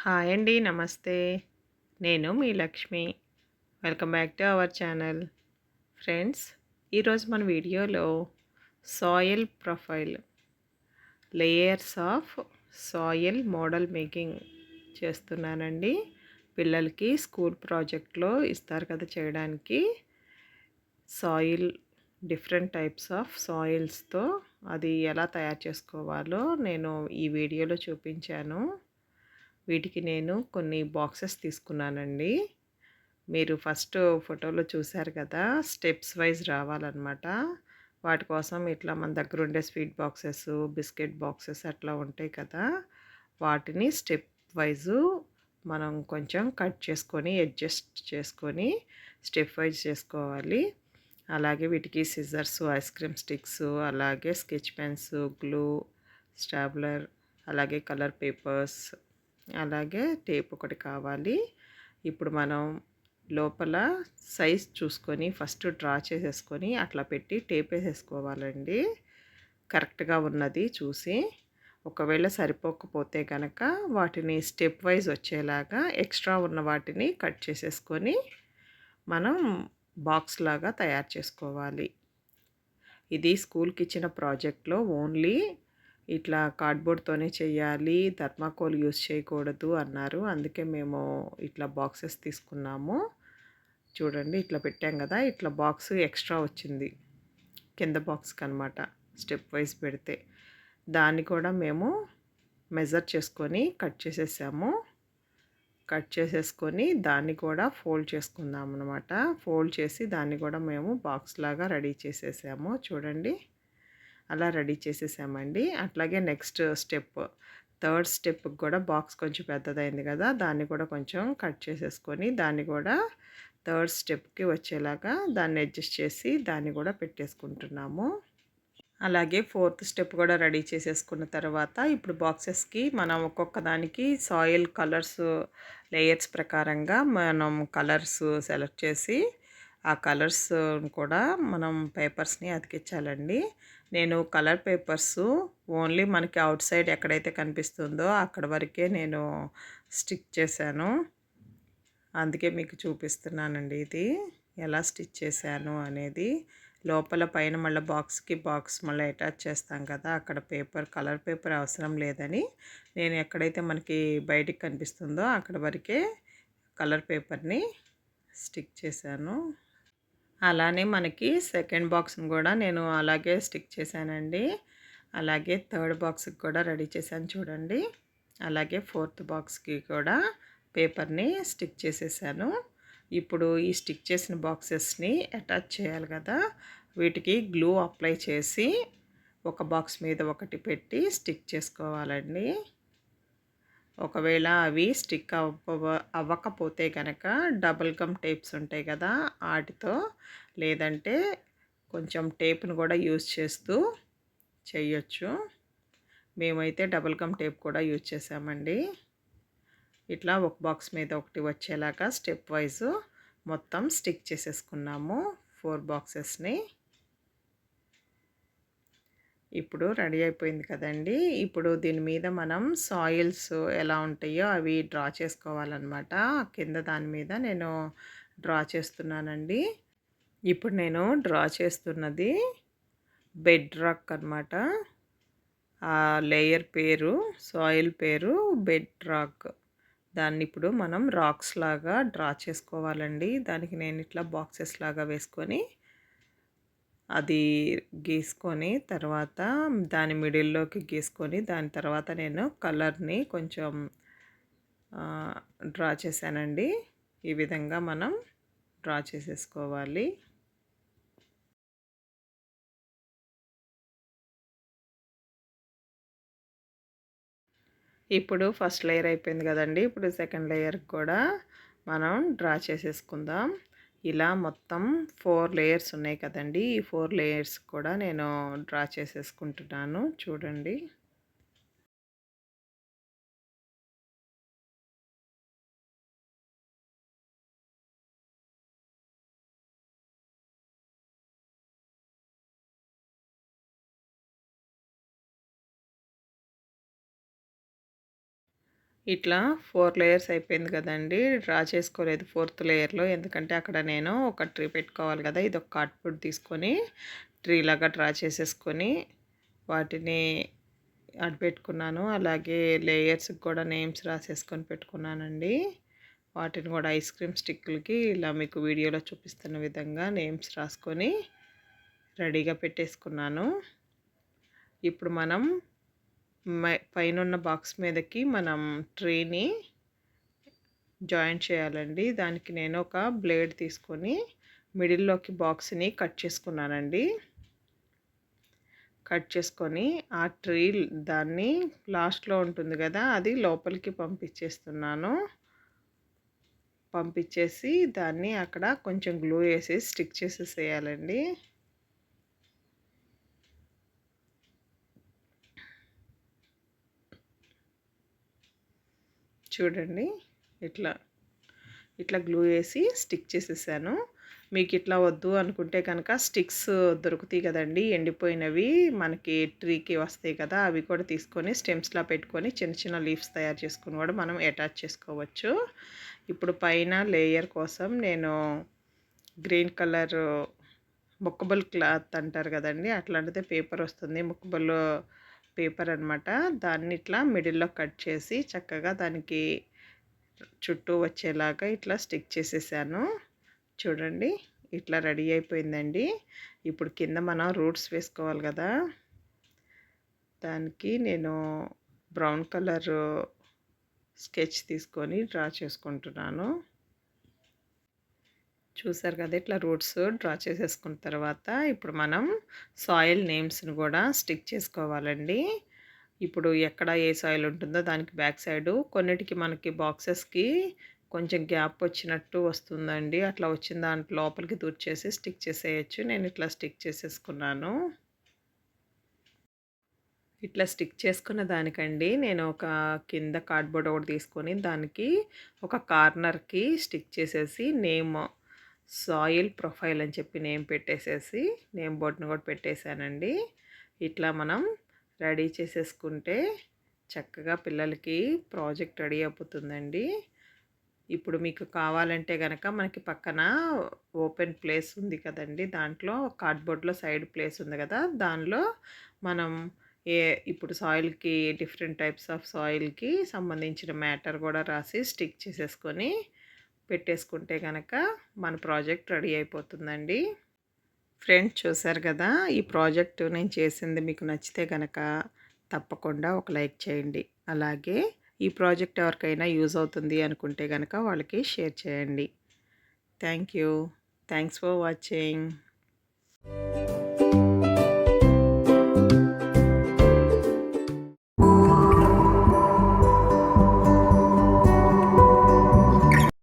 Hi అండి. నమస్తే. నేను మీ Lakshmi. Welcome back to our channel. Friends, ఈరోజు మన వీడియోలో soil profile, layers of soil model making చేస్తున్నానండి. పిల్లలకి స్కూల్ ప్రాజెక్ట్లో ఇస్తారు కదా చేయడానికి. సాయిల్ డిఫరెంట్ టైప్స్ ఆఫ్ సాయిల్స్తో అది ఎలా తయారు చేసుకోవాలో నేను ఈ వీడియోలో చూపించాను. వీటికి నేను కొన్ని బాక్సెస్ తీసుకున్నానండి. మీరు ఫస్ట్ ఫోటోలో చూసారు కదా, స్టెప్స్ వైజ్ రావాలన్నమాట. వాటి కోసం ఇట్లా మన దగ్గర ఉండే స్వీట్ బాక్సెస్, బిస్కెట్ బాక్సెస్ అట్లా ఉంటాయి కదా, వాటిని స్టెప్ వైజు మనం కొంచెం కట్ చేసుకొని అడ్జస్ట్ చేసుకొని స్టెప్ వైజ్ చేసుకోవాలి. అలాగే వీటికి సిజర్స్, ఐస్ క్రీమ్ స్టిక్స్, అలాగే స్కెచ్ పెన్స్, గ్లూ, స్టాబ్లర్, అలాగే కలర్ పేపర్స్, అలాగే టేప్ ఒకటి కావాలి. ఇప్పుడు మనం లోపల సైజ్ చూసుకొని ఫస్ట్ డ్రా చేసేసుకొని అట్లా పెట్టి టేప్ వేసేసుకోవాలండి, కరెక్ట్గా ఉన్నది చూసి. ఒకవేళ సరిపోకపోతే కనుక వాటిని స్టెప్ వైజ్ వచ్చేలాగా ఎక్స్ట్రా ఉన్న వాటిని కట్ చేసేసుకొని మనం బాక్స్ లాగా తయారు చేసుకోవాలి. ఇది స్కూల్కి ఇచ్చిన ప్రాజెక్ట్లో ఓన్లీ ఇట్లా కార్డ్బోర్డ్తోనే చేయాలి, థర్మాకోల్ యూస్ చేయకూడదు అన్నారు. అందుకే మేము ఇట్లా బాక్సెస్ తీసుకున్నాము. చూడండి, ఇట్లా పెట్టాం కదా, ఇట్లా బాక్స్ ఎక్స్ట్రా వచ్చింది కింద బాక్స్కి అనమాట, స్టెప్ వైజ్ పెడితే. దాన్ని కూడా మేము మెజర్ చేసుకొని కట్ చేసేసాము. కట్ చేసేసుకొని దాన్ని కూడా ఫోల్డ్ చేసుకుందాం అనమాట. ఫోల్డ్ చేసి దాన్ని కూడా మేము బాక్స్ లాగా రెడీ చేసేసాము. చూడండి, అలా రెడీ చేసేసామండి. అట్లాగే నెక్స్ట్ స్టెప్, థర్డ్ స్టెప్కి కూడా బాక్స్ కొంచెం పెద్దదైంది కదా, దాన్ని కూడా కొంచెం కట్ చేసేసుకొని దాన్ని కూడా థర్డ్ స్టెప్కి వచ్చేలాగా దాన్ని అడ్జస్ట్ చేసి దాన్ని కూడా పెట్టేసుకుంటున్నాము. అలాగే ఫోర్త్ స్టెప్ కూడా రెడీ చేసేసుకున్న తర్వాత ఇప్పుడు బాక్సెస్కి మనం ఒక్కొక్క దానికి సాయిల్ కలర్స్ లేయర్స్ ప్రకారంగా మనం కలర్స్ సెలెక్ట్ చేసి ఆ కలర్స్ కూడా మనం పేపర్స్ని అతికించాలండి. నేను కలర్ పేపర్స్ ఓన్లీ మనకి అవుట్ సైడ్ ఎక్కడైతే కనిపిస్తుందో అక్కడ వరకే నేను స్టిక్ చేశాను. అందుకే మీకు చూపిస్తున్నానండి ఇది ఎలా స్టిచ్ చేశాను అనేది. లోపల పైన మళ్ళీ బాక్స్కి బాక్స్ మళ్ళీ అటాచ్ చేస్తాం కదా, అక్కడ పేపర్, కలర్ పేపర్ అవసరం లేదని నేను ఎక్కడైతే మనకి బయటికి కనిపిస్తుందో అక్కడ వరకే కలర్ పేపర్ని స్టిక్ చేశాను. అలానే మనకి సెకండ్ బాక్స్ని కూడా నేను అలాగే స్టిక్ చేశానండి. అలాగే థర్డ్ బాక్స్కి కూడా రెడీ చేశాను చూడండి. అలాగే ఫోర్త్ బాక్స్కి కూడా పేపర్ని స్టిక్ చేసేసాను. ఇప్పుడు ఈ స్టిక్ చేసిన బాక్సెస్ని అటాచ్ చేయాలి కదా, వీటికి గ్లూ అప్లై చేసి ఒక బాక్స్ మీద ఒకటి పెట్టి స్టిక్ చేసుకోవాలండి. ఒకవేళ అవి స్టిక్ అవ్వకపోతే కనుక డబుల్ గమ్ టేప్స్ ఉంటాయి కదా, వాటితో లేదంటే కొంచెం టేప్ను కూడా యూజ్ చేస్తూ చేయొచ్చు. మేమైతే డబుల్ గమ్ టేప్ కూడా యూజ్ చేసామండి. ఇట్లా ఒక బాక్స్ మీద ఒకటి వచ్చేలాగా స్టెప్ వైజ్ మొత్తం స్టిక్ చేసేసుకున్నాము 4 బాక్సెస్ని. ఇప్పుడు రెడీ అయిపోయింది కదండి. ఇప్పుడు దీని మీద మనం సాయిల్స్ ఎలా ఉంటాయో అవి డ్రా చేసుకోవాలన్నమాట. కింద దాని మీద నేను డ్రా చేస్తున్నానండి. ఇప్పుడు నేను డ్రా చేస్తున్నది బెడ్ రాక్ అనమాట. ఆ లేయర్ పేరు, సాయిల్ పేరు బెడ్ రాక్. దాన్ని ఇప్పుడు మనం రాక్స్ లాగా డ్రా చేసుకోవాలండి. దానికి నేను ఇట్లా బాక్సెస్ లాగా వేసుకొని అది గీసుకొని తర్వాత దాని మిడిల్లోకి గీసుకొని దాని తర్వాత నేను కలర్ని కొంచెం డ్రా చేశానండి. ఈ విధంగా మనం డ్రా చేసేసుకోవాలి. ఇప్పుడు ఫస్ట్ లేయర్ అయిపోయింది కదండి. ఇప్పుడు సెకండ్ లేయర్కి కూడా మనం డ్రా చేసేసుకుందాం. ఇలా మొత్తం 4 లేయర్స్ ఉన్నాయి కదండి. ఈ 4 లేయర్స్ కూడా నేను డ్రా చేసేసుకుంటున్నాను చూడండి. ఇట్లా 4 లేయర్స్ అయిపోయింది కదండీ. డ్రా చేసుకోలేదు ఫోర్త్ లేయర్‌లో. ఎందుకంటే అక్కడ నేను ఒక ట్రీ పెట్టుకోవాలి కదా! ఇదొక కార్డ్‌బోర్డ్ తీసుకొని ట్రీ లాగా డ్రా చేసేసుకొని వాటిని పెట్టుకున్నాను. అలాగే లేయర్స్‌కి కూడా నేమ్స్ రాసేసుకొని పెట్టుకున్నానండి. వాటిని కూడా ఐస్ క్రీమ్ స్టిక్కులకి ఇలా మీకు వీడియోలో చూపిస్తున్న విధంగా నేమ్స్ రాసుకొని రెడీగా పెట్టేసుకున్నాను. ఇప్పుడు మనం పైనున్న బాక్స్ మీదకి మనం ట్రీని జాయిన్ చేయాలండి. దానికి నేను ఒక బ్లేడ్ తీసుకొని మిడిల్‌లోకి బాక్స్‌ని కట్ చేసుకున్నానండి. కట్ చేసుకొని ఆ ట్రీ దాన్ని లాస్ట్‌లో ఉంటుంది కదా! అది లోపలికి పంపించేస్తున్నాను. పంపించేసి దాన్ని అక్కడ కొంచెం గ్లూ వేసి స్టిక్ చేసేసేయాలండి. చూడండి ఇట్లా గ్లూ వేసి స్టిక్ చేసేసాను. మీకు ఇట్లా వద్దు అనుకుంటే కనుక స్టిక్స్ దొరుకుతాయి కదండీ, ఎండిపోయినవి మనకి ట్రీకి వస్తాయి కదా! అవి కూడా తీసుకొని స్టెమ్స్‌లా పెట్టుకొని చిన్న చిన్న లీవ్స్ తయారు చేసుకొని కూడా మనం అటాచ్ చేసుకోవచ్చు. ఇప్పుడు పైన లేయర్ కోసం నేను గ్రీన్ కలర్ ముక్కబుల్ క్లాత్ అంటారు కదండీ, అట్లాంటిదే పేపర్ వస్తుంది. ముక్కబుల్ పేపర్ అనమాట. దాన్ని ఇట్లా మిడిల్‌లో కట్ చేసి చక్కగా దానికి చుట్టూ వచ్చేలాగా ఇట్లా స్టిక్ చేసేసాను. చూడండి ఇట్లా రెడీ అయిపోయిందండి. ఇప్పుడు కింద మనం రూట్స్ వేసుకోవాలి కదా! దానికి నేను బ్రౌన్ కలర్ స్కెచ్ తీసుకొని డ్రా చేసుకుంటున్నాను. చూసారు కదా, ఇట్లా రూట్స్ డ్రా చేసేసుకున్న తర్వాత ఇప్పుడు మనం సాయిల్ నేమ్స్ని కూడా స్టిక్ చేసుకోవాలండి. ఇప్పుడు ఎక్కడ ఏ సాయిల్ ఉంటుందో దానికి బ్యాక్ సైడు కొన్నిటికి మనకి బాక్సెస్కి కొంచెం గ్యాప్ వచ్చినట్టు వస్తుందండి. అట్లా వచ్చిన దాంట్లో లోపలికి దూర్చేసి స్టిక్ చేసేయచ్చు. నేను ఇట్లా స్టిక్ చేసేసుకున్నాను. ఇట్లా స్టిక్ చేసుకున్న దానికండి నేను ఒక కింద కార్డ్బోర్డ్ ఒకటి తీసుకొని దానికి ఒక కార్నర్కి స్టిక్ చేసేసి నేమ్ సాయిల్ ప్రొఫైల్ అని చెప్పి నేమ్ పెట్టేసేసి నేమ్ బోర్డ్ని కూడా పెట్టేశానండి. ఇట్లా మనం రెడీ చేసేసుకుంటే చక్కగా పిల్లలకి ప్రాజెక్ట్ రెడీ అయిపోతుందండి. ఇప్పుడు మీకు కావాలంటే గనక మనకి పక్కన ఓపెన్ ప్లేస్ ఉంది కదండీ, దాంట్లో కార్డ్బోర్డ్లో సైడ్ ప్లేస్ ఉంది కదా, దానిలో మనం ఏ ఇప్పుడు సాయిల్కి డిఫరెంట్ టైప్స్ ఆఫ్ సాయిల్కి సంబంధించిన మ్యాటర్ కూడా రాసి స్టిక్ చేసేసుకొని పెట్టేసుకుంటే కనుక మన ప్రాజెక్ట్ రెడీ అయిపోతుందండి. ఫ్రెండ్స్ చూసారు కదా, ఈ ప్రాజెక్ట్ నేను చేసింది మీకు నచ్చితే కనుక తప్పకుండా ఒక లైక్ చేయండి. అలాగే ఈ ప్రాజెక్ట్ ఎవరికైనా యూజ్ అవుతుంది అనుకుంటే కనుక వాళ్ళకి షేర్ చేయండి. Thank you. Thanks for watching.